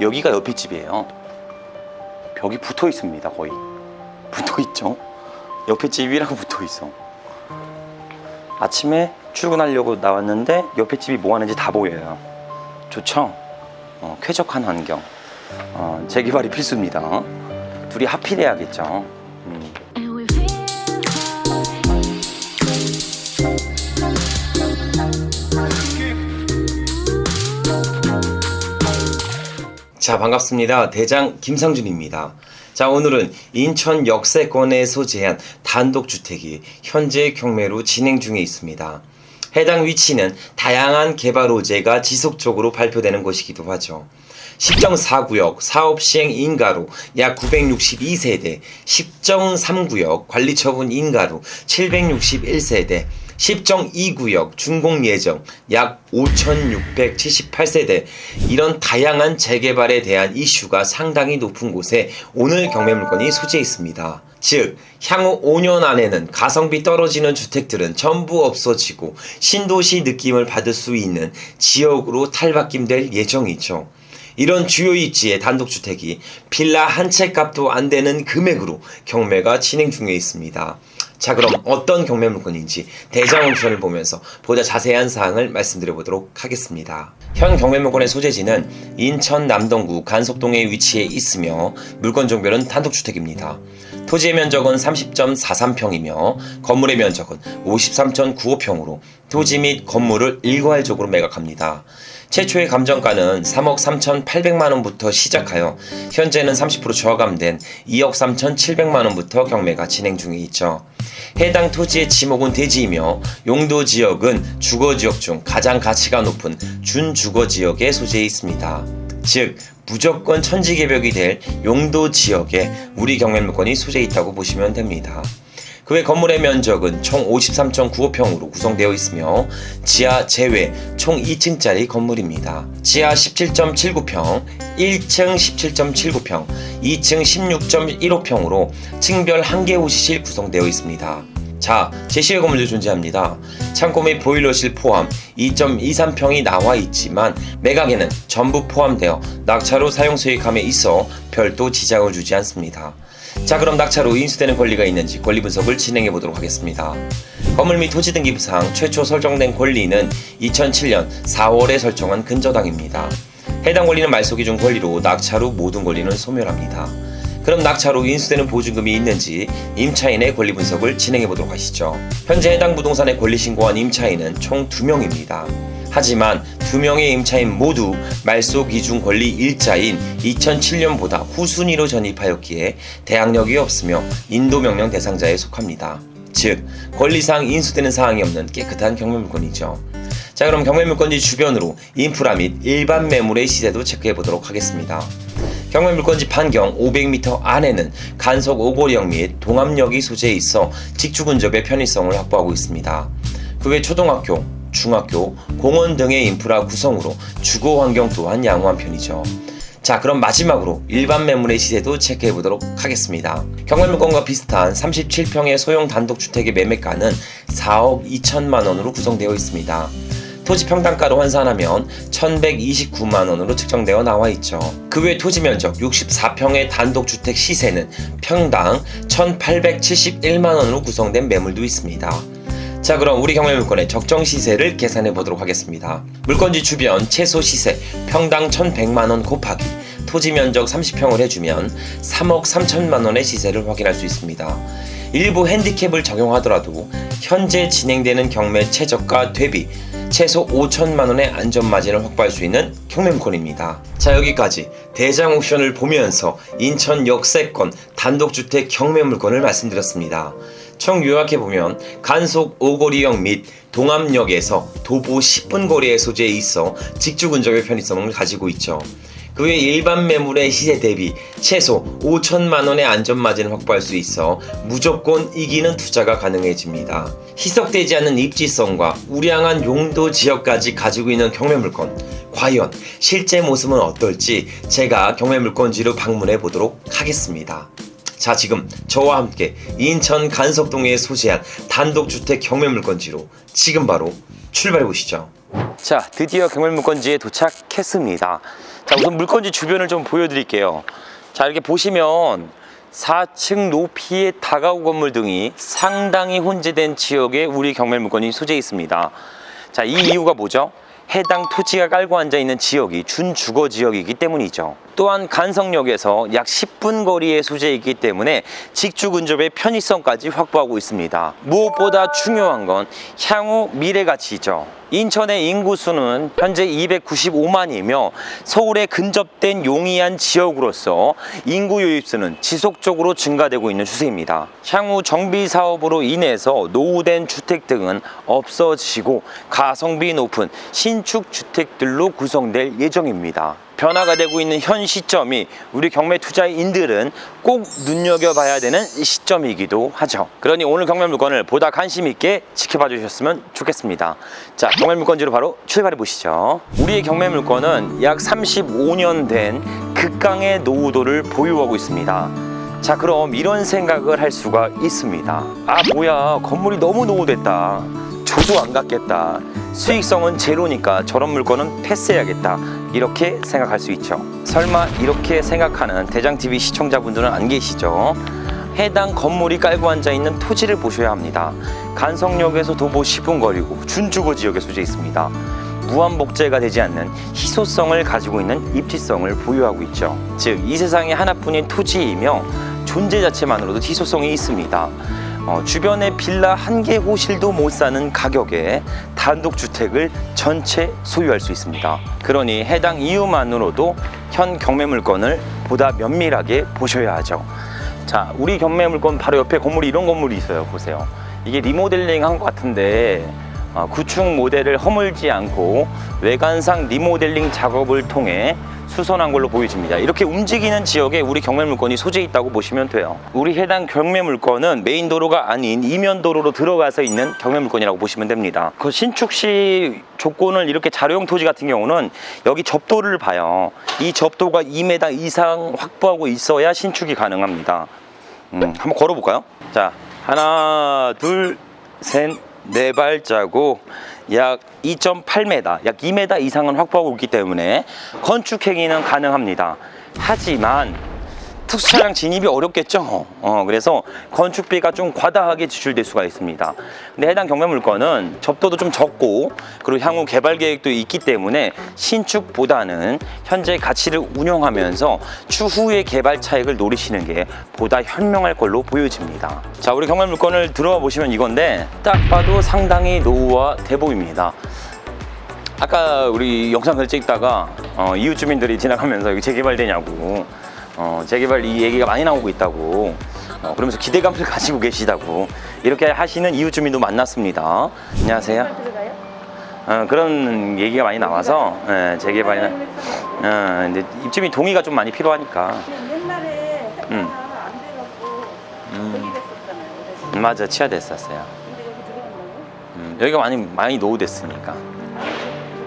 여기가 옆에 집이에요. 벽이 붙어 있습니다. 거의 붙어 있죠. 옆에 집이라고 붙어 있어. 아침에 출근하려고 나왔는데 옆에 집이 뭐 하는지 다 보여요. 좋죠? 쾌적한 환경. 재개발이 필수입니다. 둘이 하필해야겠죠. 자, 반갑습니다. 대장 김상준입니다. 자, 오늘은 인천 역세권에 소재한 단독주택이 현재 경매로 진행 중에 있습니다. 해당 위치는 다양한 개발 호재가 지속적으로 발표되는 곳이기도 하죠. 10정 4구역 사업시행 인가로 약 962세대, 10정 3구역 관리처분 인가로 761세대, 10정 2구역 준공 예정 약 5,678세대, 이런 다양한 재개발에 대한 이슈가 상당히 높은 곳에 오늘 경매 물건이 소재해 있습니다. 즉, 향후 5년 안에는 가성비 떨어지는 주택들은 전부 없어지고 신도시 느낌을 받을 수 있는 지역으로 탈바꿈될 예정이죠. 이런 주요 입지의 단독주택이 빌라 한 채 값도 안 되는 금액으로 경매가 진행 중에 있습니다. 자, 그럼 어떤 경매 물건인지 대장 옵션을 보면서 보다 자세한 사항을 말씀드려 보도록 하겠습니다. 현 경매 물건의 소재지는 인천 남동구 간석동에 위치해 있으며 물건 종별은 단독주택입니다. 토지의 면적은 30.43평이며 건물의 면적은 53.95평으로 토지 및 건물을 일괄적으로 매각합니다. 최초의 감정가는 3억 3,800만원부터 시작하여 현재는 30% 저감된 2억 3,700만원부터 경매가 진행 중에 있죠. 해당 토지의 지목은 대지이며 용도지역은 주거지역 중 가장 가치가 높은 준주거지역에 소재해 있습니다. 즉, 무조건 천지개벽이 될 용도지역에 우리 경매 물건이 소재해 있다고 보시면 됩니다. 그 외 건물의 면적은 총 53.95평으로 구성되어 있으며 지하 제외 총 2층짜리 건물입니다. 지하 17.79평, 1층 17.79평, 2층 16.15평으로 층별 1개 호실이 구성되어 있습니다. 자, 제시의 건물도 존재합니다. 창고 및 보일러실 포함 2.23평이 나와 있지만 매각에는 전부 포함되어 낙차로 사용 수익함에 있어 별도 지장을 주지 않습니다. 자, 그럼 낙차로 인수되는 권리가 있는지 권리 분석을 진행해 보도록 하겠습니다. 건물 및 토지 등기부상 최초 설정된 권리는 2007년 4월에 설정한 근저당입니다. 해당 권리는 말소기 준 권리로 낙차로 모든 권리는 소멸합니다. 그럼 낙차로 인수되는 보증금이 있는지 임차인의 권리 분석을 진행해 보도록 하시죠. 현재 해당 부동산에 권리 신고한 임차인은 총 2명입니다. 하지만 2명의 임차인 모두 말소 기준 권리 일자인 2007년보다 후순위로 전입하였기에 대항력이 없으며 인도명령 대상자에 속합니다. 즉, 권리상 인수되는 사항이 없는 깨끗한 경매물건이죠. 자, 그럼 경매물건지 주변으로 인프라 및 일반 매물의 시세도 체크해 보도록 하겠습니다. 경매물건지 반경 500m 안에는 간석 오거리역 및 동암역이 소재해 있어 직주 근접의 편의성을 확보하고 있습니다. 그 외 초등학교, 중학교, 공원 등의 인프라 구성으로 주거 환경 또한 양호한 편이죠. 자, 그럼 마지막으로 일반 매물의 시세도 체크해 보도록 하겠습니다. 경매물건과 비슷한 37평의 소형 단독주택의 매매가는 4억 2천만원으로 구성되어 있습니다. 토지 평당가로 환산하면 1,129만원으로 측정되어 나와 있죠. 그 외 토지 면적 64평의 단독주택 시세는 평당 1,871만원으로 구성된 매물도 있습니다. 자, 그럼 우리 경매 물건의 적정 시세를 계산해 보도록 하겠습니다. 물건지 주변 최소 시세 평당 1,100만원 곱하기 토지 면적 30평을 해주면 3억 3천만원의 시세를 확인할 수 있습니다. 일부 핸디캡을 적용하더라도 현재 진행되는 경매 최저가 대비 최소 5천만원의 안전마진을 확보할 수 있는 경매 물건입니다. 자, 여기까지 대장 옵션을 보면서 인천 역세권 단독주택 경매 물건을 말씀드렸습니다. 총 요약해보면 간속 오거리역 및 동암역에서 도보 10분 거리에 소재해 있어 직주 근접의 편의성을 가지고 있죠. 그 외 일반 매물의 시세 대비 최소 5천만원의 안전마진을 확보할 수 있어 무조건 이기는 투자가 가능해집니다. 희석되지 않는 입지성과 우량한 용도 지역까지 가지고 있는 경매물건, 과연 실제 모습은 어떨지 제가 경매물건지로 방문해 보도록 하겠습니다. 자, 지금 저와 함께 인천 간석동에 소재한 단독주택 경매물건지로 지금 바로 출발해 보시죠. 자, 드디어 경매물건지에 도착했습니다. 자, 우선 물건지 주변을 좀 보여드릴게요. 자, 이렇게 보시면 4층 높이의 다가구 건물 등이 상당히 혼재된 지역에 우리 경매 물건이 소재해 있습니다. 자, 이 이유가 뭐죠? 해당 토지가 깔고 앉아있는 지역이 준주거 지역이기 때문이죠. 또한 간성역에서 약 10분 거리에 소재해 있기 때문에 직주 근접의 편의성까지 확보하고 있습니다. 무엇보다 중요한 건 향후 미래 가치죠. 인천의 인구수는 현재 295만이며 서울에 근접된 용이한 지역으로서 인구 유입수는 지속적으로 증가되고 있는 추세입니다. 향후 정비 사업으로 인해서 노후된 주택 등은 없어지고 가성비 높은 신축 주택들로 구성될 예정입니다. 변화가 되고 있는 현 시점이 우리 경매 투자인들은 꼭 눈여겨봐야 되는 시점이기도 하죠. 그러니 오늘 경매 물건을 보다 관심 있게 지켜봐 주셨으면 좋겠습니다. 자, 경매 물건지로 바로 출발해 보시죠. 우리의 경매 물건은 약 35년 된 극강의 노후도를 보유하고 있습니다. 자, 그럼 이런 생각을 할 수가 있습니다. 아, 뭐야, 건물이 너무 노후됐다. 조도 안 갔겠다. 수익성은 제로니까 저런 물건은 패스해야겠다. 이렇게 생각할 수 있죠. 설마 이렇게 생각하는 대장TV 시청자분들은 안 계시죠? 해당 건물이 깔고 앉아있는 토지를 보셔야 합니다. 간성역에서 도보 10분 거리고 준주거 지역에 소재 있습니다. 무한복제가 되지 않는 희소성을 가지고 있는 입지성을 보유하고 있죠. 즉, 이 세상에 하나뿐인 토지이며 존재 자체만으로도 희소성이 있습니다. 주변에 빌라 한 개 호실도 못 사는 가격에 단독주택을 전체 소유할 수 있습니다. 그러니 해당 이유만으로도 현 경매 물건을 보다 면밀하게 보셔야 하죠. 자, 우리 경매 물건 바로 옆에 건물이 이런 건물이 있어요. 보세요. 이게 리모델링 한 것 같은데 구축 모델을 허물지 않고 외관상 리모델링 작업을 통해 수선한 걸로 보여집니다. 이렇게 움직이는 지역에 우리 경매 물건이 소재해 있다고 보시면 돼요. 우리 해당 경매 물건은 메인 도로가 아닌 이면 도로로 들어가서 있는 경매 물건이라고 보시면 됩니다. 그 신축 시 조건을 이렇게 자료용 토지 같은 경우는 여기 접도를 봐요. 이 접도가 2m 이상 확보하고 있어야 신축이 가능합니다. 한번 걸어볼까요? 자, 하나, 둘, 셋, 네 발자국, 약 2.8m, 약 2m 이상은 확보하고 있기 때문에 건축 행위는 가능합니다. 하지만 특수차량 진입이 어렵겠죠. 그래서 건축비가 좀 과다하게 지출될 수가 있습니다. 근데 해당 경매 물건은 접도도 좀 적고 그리고 향후 개발 계획도 있기 때문에 신축보다는 현재 가치를 운영하면서 추후의 개발 차익을 노리시는 게 보다 현명할 걸로 보여집니다. 자, 우리 경매 물건을 들어와 보시면 이건데 딱 봐도 상당히 노후화 돼 보입니다. 아까 우리 영상을 찍다가 이웃 주민들이 지나가면서 여기 재개발되냐고 재개발 이 얘기가 많이 나오고 있다고 그러면서 기대감을 가지고 계시다고 이렇게 하시는 이웃 주민도 만났습니다. 안녕하세요. 그런 얘기가 많이 나와서 재개발이나 이제 입주민 동의가 좀 많이 필요하니까. 옛날에 안 돼갖고 거기 됐었잖아요. 맞아, 치아됐었어요. 근데 여기 들어간다고? 여기가 많이 노후됐으니까.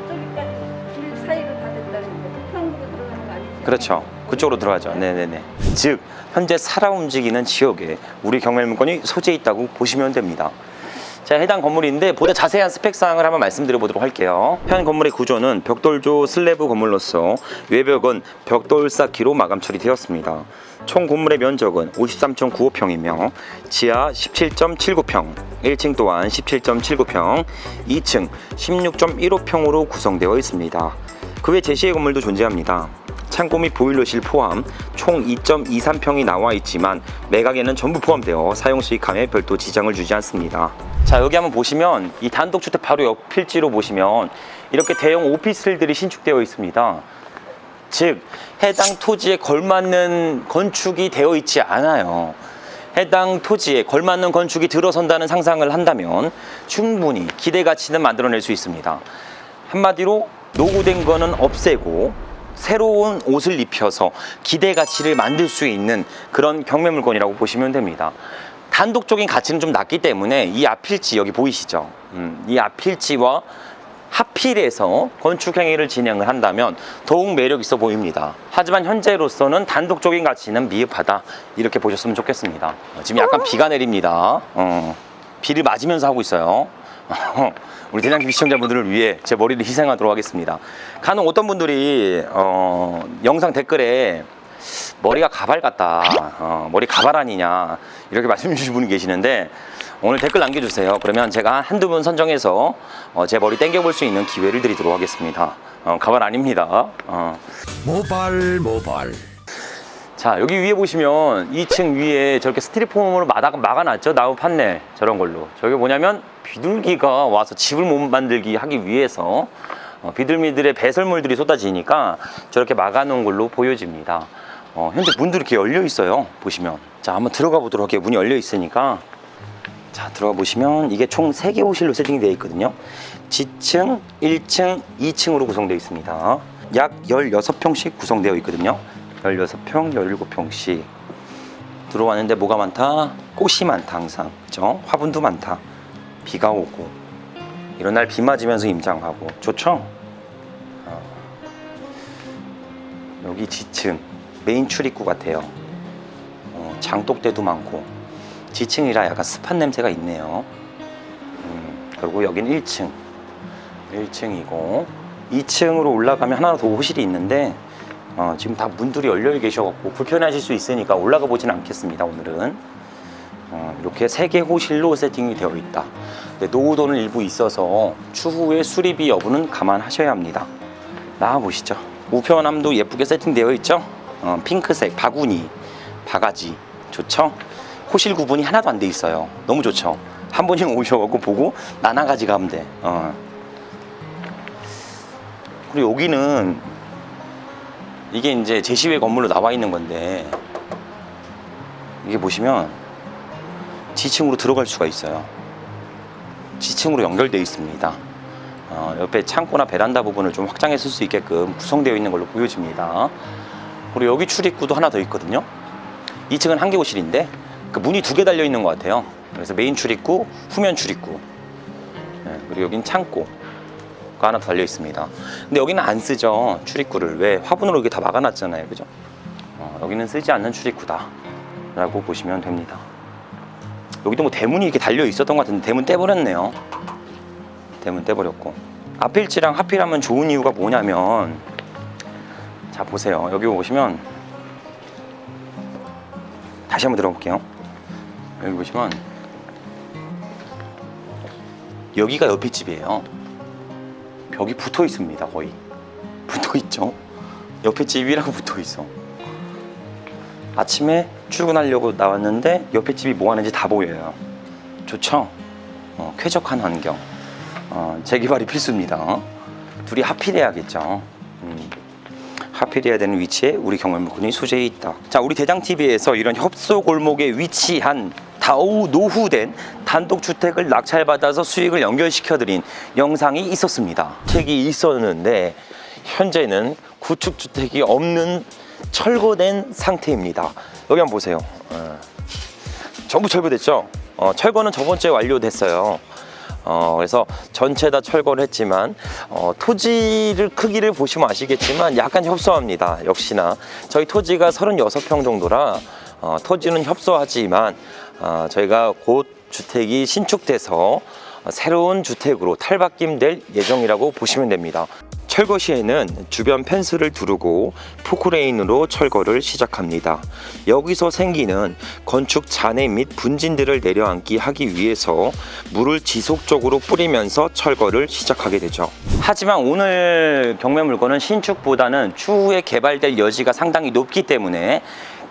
저기까지 길 사이로 다 됐다는데 북평구로 들어가는 거 아니지? 그렇죠. 그쪽으로 들어가죠. 네네네. 즉, 현재 살아 움직이는 지역에 우리 경매 물건이 소재해 있다고 보시면 됩니다. 자, 해당 건물인데 보다 자세한 스펙 사항을 한번 말씀드려 보도록 할게요. 현 건물의 구조는 벽돌조 슬래브 건물로서 외벽은 벽돌 쌓기로 마감 처리되었습니다. 총 건물의 면적은 53.95평이며 지하 17.79평, 1층 또한 17.79평, 2층 16.15평으로 구성되어 있습니다. 그 외 제시의 건물도 존재합니다. 창고 및 보일러실 포함 총 2.23평이 나와 있지만 매각에는 전부 포함되어 사용 수익함에 별도 지장을 주지 않습니다. 자, 여기 한번 보시면 이 단독주택 바로 옆 필지로 보시면 이렇게 대형 오피스들이 신축되어 있습니다. 즉, 해당 토지에 걸맞는 건축이 되어 있지 않아요. 해당 토지에 걸맞는 건축이 들어선다는 상상을 한다면 충분히 기대 가치는 만들어낼 수 있습니다. 한마디로 노후된 거는 없애고 새로운 옷을 입혀서 기대 가치를 만들 수 있는 그런 경매 물건이라고 보시면 됩니다. 단독적인 가치는 좀 낮기 때문에 이 앞필지 여기 보이시죠? 이 앞필지와 하필해서 건축 행위를 진행을 한다면 더욱 매력 있어 보입니다. 하지만 현재로서는 단독적인 가치는 미흡하다, 이렇게 보셨으면 좋겠습니다. 지금 약간 비가 내립니다. 비를 맞으면서 하고 있어요. 우리 대장TV 시청자분들을 위해 제 머리를 희생하도록 하겠습니다. 간혹 어떤 분들이 영상 댓글에 머리가 가발 같다, 머리 가발 아니냐 이렇게 말씀 주신 분이 계시는데 오늘 댓글 남겨주세요. 그러면 제가 한두 분 선정해서 제 머리 땡겨볼 수 있는 기회를 드리도록 하겠습니다. 가발 아닙니다. 모발. 자, 여기 위에 보시면 2층 위에 저렇게 스티로폼으로 막아놨죠. 나무 판넬 저런 걸로. 저게 뭐냐면 비둘기가 와서 집을 못 만들기 하기 위해서 비둘미들의 배설물들이 쏟아지니까 저렇게 막아놓은 걸로 보여집니다. 현재 문도 이렇게 열려 있어요. 보시면. 자, 한번 들어가 보도록 할게요. 문이 열려 있으니까. 자, 들어가 보시면 이게 총 3개 호실로 세팅이 되어 있거든요. 지층, 1층, 2층으로 구성되어 있습니다. 약 16평씩 구성되어 있거든요. 16평, 17평씩. 들어왔는데 뭐가 많다? 꽃이 많다, 항상. 그죠? 화분도 많다. 비가 오고. 이런 날 비 맞으면서 임장하고. 좋죠? 여기 지층. 메인 출입구 같아요. 장독대도 많고. 지층이라 약간 습한 냄새가 있네요. 그리고 여긴 1층. 1층이고. 2층으로 올라가면 하나 더 호실이 있는데 지금 다 문들이 열려 계셔갖고 불편하실 수 있으니까 올라가 보지는 않겠습니다. 오늘은 이렇게 3개 호실로 세팅이 되어 있다. 노후도는 일부 있어서 추후에 수리비 여부는 감안하셔야 합니다. 나와 보시죠. 우편함도 예쁘게 세팅되어 있죠. 핑크색 바구니, 바가지 좋죠. 호실 구분이 하나도 안 돼 있어요. 너무 좋죠. 한 분이 오셔갖고 보고 나눠가지 가면 돼. 그리고 여기는 이게 이제 제시외 건물로 나와 있는 건데 이게 보시면 지층으로 들어갈 수가 있어요. 지층으로 연결되어 있습니다. 옆에 창고나 베란다 부분을 좀 확장해 쓸 수 있게끔 구성되어 있는 걸로 보여집니다. 그리고 여기 출입구도 하나 더 있거든요. 2층은 한 개 호실인데 그 문이 2개 달려 있는 것 같아요. 그래서 메인 출입구, 후면 출입구. 그리고 여긴 창고. 하나 더 달려 있습니다. 근데 여기는 안 쓰죠. 출입구를. 왜? 화분으로 이게 다 막아놨잖아요. 그죠? 여기는 쓰지 않는 출입구다 라고 보시면 됩니다. 여기도 뭐 대문이 이렇게 달려 있었던 것 같은데 대문 떼버렸네요. 대문 떼버렸고. 앞필지랑 하필하면 좋은 이유가 뭐냐면 자 보세요. 여기 보시면 다시 한번 들어볼게요. 여기 보시면 여기가 옆에 집이에요. 벽이 붙어 있습니다. 거의 붙어 있죠. 옆에 집이라고 붙어 있어. 아침에 출근하려고 나왔는데 옆에 집이 뭐 하는지 다 보여요. 좋죠? 쾌적한 환경. 재개발이 필수입니다. 둘이 하필해야겠죠. 하필해야 되는 위치에 우리 경월물건이 소재해 있다. 자, 우리 대장TV에서 이런 협소 골목에 위치한 노후된 단독주택을 낙찰받아서 수익을 연결시켜드린 영상이 있었습니다. 주택이 있었는데 현재는 구축주택이 없는 철거된 상태입니다. 여기 한번 보세요. 전부 철거됐죠? 철거는 저번 주에 완료됐어요. 그래서 전체 다 철거를 했지만 토지를 크기를 보시면 아시겠지만 약간 협소합니다. 역시나 저희 토지가 36평 정도라 토지는 협소하지만 저희가 곧 주택이 신축돼서 새로운 주택으로 탈바뀜될 예정이라고 보시면 됩니다. 철거 시에는 주변 펜스를 두르고 포크레인으로 철거를 시작합니다. 여기서 생기는 건축 잔해 및 분진들을 내려앉기 하기 위해서 물을 지속적으로 뿌리면서 철거를 시작하게 되죠. 하지만 오늘 경매물건은 신축보다는 추후에 개발될 여지가 상당히 높기 때문에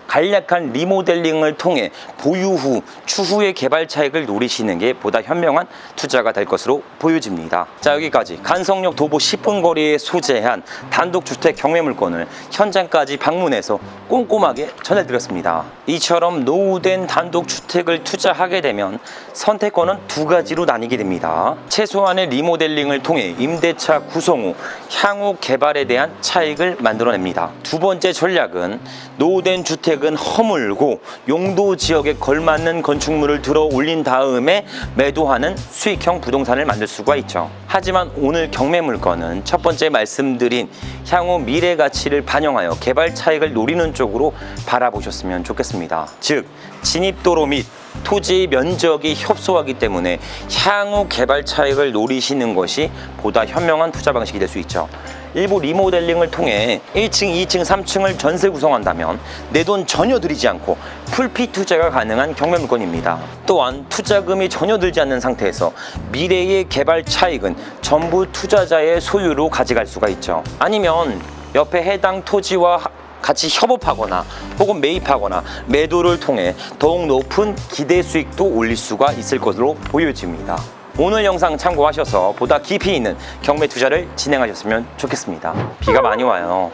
간략한 리모델링을 통해 보유 후 추후의 개발 차익을 노리시는 게 보다 현명한 투자가 될 것으로 보여집니다. 자, 여기까지 간성역 도보 10분 거리에 소재한 단독주택 경매물건을 현장까지 방문해서 꼼꼼하게 전해드렸습니다. 이처럼 노후된 단독주택을 투자하게 되면 선택권은 2가지로 나뉘게 됩니다. 최소한의 리모델링을 통해 임대차 구성 후 향후 개발에 대한 차익을 만들어냅니다. 두 번째 전략은 노후된 주택은 허물고 용도 지역에 걸맞는 건축물을 들어 올린 다음에 매도하는 수익형 부동산을 만들 수가 있죠. 하지만 오늘 경매물건은 첫 번째 말씀드린 향후 미래 가치를 반영하여 개발 차익을 노리는 쪽으로 바라보셨으면 좋겠습니다. 즉 진입도로 및 토지 면적이 협소하기 때문에 향후 개발 차익을 노리시는 것이 보다 현명한 투자 방식이 될 수 있죠. 일부 리모델링을 통해 1층, 2층, 3층을 전세 구성한다면 내 돈 전혀 들이지 않고 풀피 투자가 가능한 경매 물건입니다. 또한 투자금이 전혀 들지 않는 상태에서 미래의 개발 차익은 전부 투자자의 소유로 가져갈 수가 있죠. 아니면 옆에 해당 토지와 같이 협업하거나 혹은 매입하거나 매도를 통해 더욱 높은 기대 수익도 올릴 수가 있을 것으로 보여집니다. 오늘 영상 참고하셔서 보다 깊이 있는 경매 투자를 진행하셨으면 좋겠습니다. 비가 많이 와요.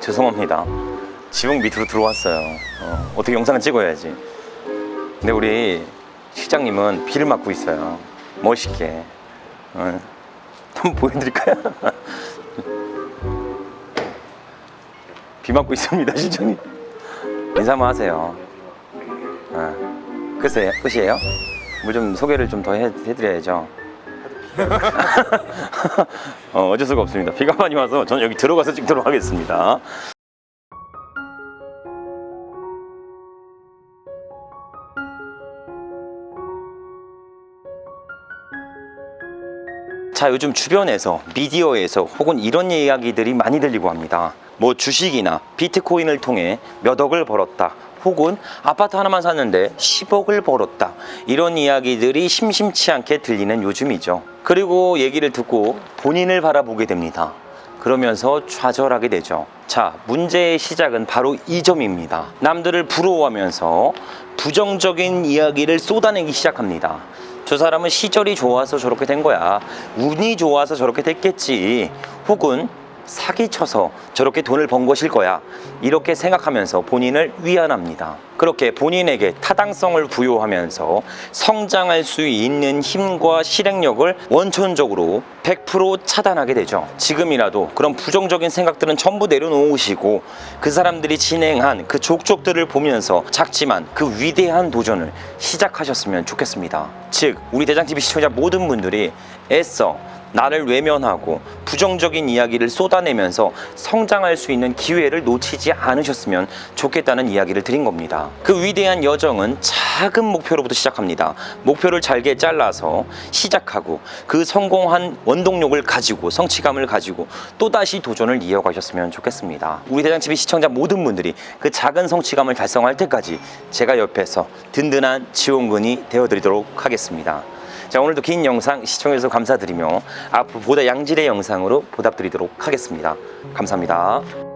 죄송합니다. 지붕 밑으로 들어왔어요. 어떻게 영상을 찍어야지. 근데 우리 시장님은 비를 맞고 있어요. 멋있게. 한번 보여드릴까요? 비 맞고 있습니다, 시장님. 인사 한번 하세요. 끝이에요? 뭐 좀 소개를 좀 더 해드려야죠. 어쩔 수가 없습니다. 비가 많이 와서 저는 여기 들어가서 찍도록 하겠습니다. 자, 요즘 주변에서 미디어에서 혹은 이런 이야기들이 많이 들리고 합니다. 뭐 주식이나 비트코인을 통해 몇 억을 벌었다, 혹은 아파트 하나만 샀는데 10억을 벌었다, 이런 이야기들이 심심치 않게 들리는 요즘이죠. 그리고 얘기를 듣고 본인을 바라보게 됩니다. 그러면서 좌절하게 되죠. 자, 문제의 시작은 바로 이 점입니다. 남들을 부러워하면서 부정적인 이야기를 쏟아내기 시작합니다. 저 사람은 시절이 좋아서 저렇게 된 거야, 운이 좋아서 저렇게 됐겠지, 혹은 사기쳐서 저렇게 돈을 번 것일 거야, 이렇게 생각하면서 본인을 위안합니다. 그렇게 본인에게 타당성을 부여하면서 성장할 수 있는 힘과 실행력을 원천적으로 100% 차단하게 되죠. 지금이라도 그런 부정적인 생각들은 전부 내려놓으시고 그 사람들이 진행한 그 족적들을 보면서 작지만 그 위대한 도전을 시작하셨으면 좋겠습니다. 즉, 우리 대장TV 시청자 모든 분들이 애써 나를 외면하고 부정적인 이야기를 쏟아내면서 성장할 수 있는 기회를 놓치지 않으셨으면 좋겠다는 이야기를 드린 겁니다. 그 위대한 여정은 작은 목표로부터 시작합니다. 목표를 잘게 잘라서 시작하고 그 성공한 원동력을 가지고, 성취감을 가지고 또다시 도전을 이어가셨으면 좋겠습니다. 우리 대장TV 시청자 모든 분들이 그 작은 성취감을 달성할 때까지 제가 옆에서 든든한 지원군이 되어드리도록 하겠습니다. 자, 오늘도 긴 영상 시청해주셔서 감사드리며 앞으로 보다 양질의 영상으로 보답드리도록 하겠습니다. 감사합니다.